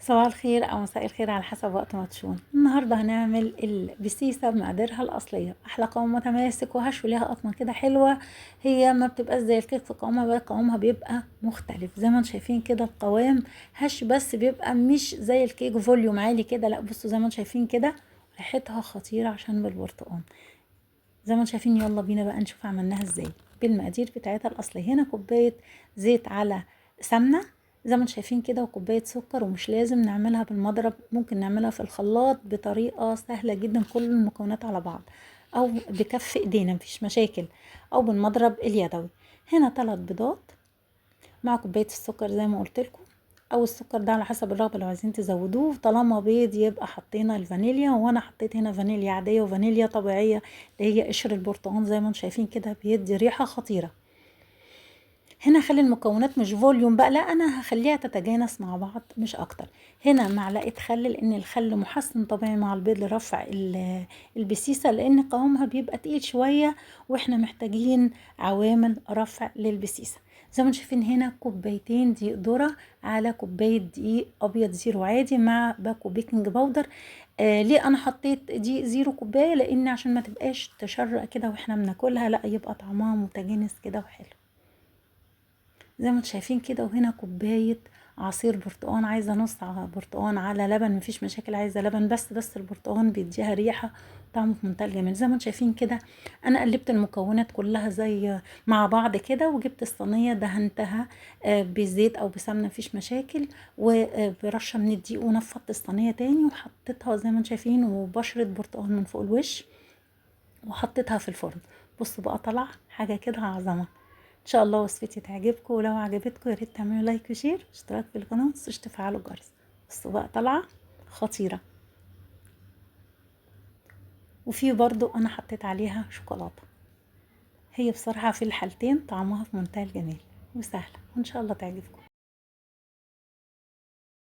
صباح الخير او مساء الخير على حسب وقت ما تشون. النهارده هنعمل البسيسه بمقاديرها الاصليه، احلى قوام متماسك وهش وليها قطمه كده حلوه. هي ما بتبقاش زي الكيك في قوامها، بقى قوامها بيبقى مختلف زي ما انتم شايفين كده. القوام هش بس بيبقى مش زي الكيك فوليوم عالي كده، لا بصوا زي ما انتم شايفين كده. ريحتها خطيره عشان بالبرتقال زي ما انتم شايفين. يلا بينا بقى نشوف عملناها ازاي. بالمقادير بتاعتها الاصليه، هنا كوبايه زيت على سمنه زي ما انتم شايفين كده، وكوبايه سكر. ومش لازم نعملها بالمضرب، ممكن نعملها في الخلاط بطريقه سهله جدا، كل المكونات على بعض، او بكف ايدينا مفيش مشاكل، او بالمضرب اليدوي. هنا 3 بيضات مع كوبايه السكر زي ما قلت لكم، او السكر ده على حسب الرغبه لو عايزين تزودوه. طالما بيض يبقى حطينا الفانيليا، وانا حطيت هنا فانيليا عاديه وفانيليا طبيعيه اللي هي قشر البرتقال زي ما انتم شايفين كده، بيدي ريحه خطيره. هنا خلي المكونات مش فوليوم بقى، لا انا هخليها تتجانس مع بعض مش اكتر. هنا معلقه خل، لان الخل محسن طبيعي مع البيض لرفع البسيسه، لان قوامها بيبقى تقيل شويه واحنا محتاجين عوامل رفع للبسيسه. زي ما انتم شايفين هنا كوبايتين دقيق ذره على كوبايه دقيق ابيض زيرو عادي مع باكو بيكنج باودر. ليه انا حطيت دقيق زيرو كوبايه؟ لان عشان ما تبقاش تشرق كده واحنا بناكلها، لا يبقى طعمها متجانس كده وحلو زي ما انتم شايفين كده. وهنا كوبايه عصير برتقان، عايزه نص برتقان على لبن مفيش مشاكل، عايزه لبن بس البرتقان بيديها ريحه طعمه في منتهى الجمال. زي ما انتم شايفين كده انا قلبت المكونات كلها زي مع بعض كده، وجبت الصينيه دهنتها بزيت او بسمنه مفيش مشاكل، وبرشه من الدقيق، ونفضت الصينيه تاني وحطيتها زي ما انتم شايفين، وبشره برتقان من فوق الوش، وحطيتها في الفرن. بصوا بقى طلع حاجه كده عظمه. ان شاء الله وصفتي تعجبكم، ولو عجبتكم يا ريت تعملوا لايك وشير واشتراك في القناه، متنسوش تفعلوا الجرس. بصوا بقى طالعه خطيره. وفي برضو انا حطيت عليها شوكولاته. هي بصراحه في الحالتين طعمها في منتهى الجمال وسهله، وان شاء الله تعجبكم.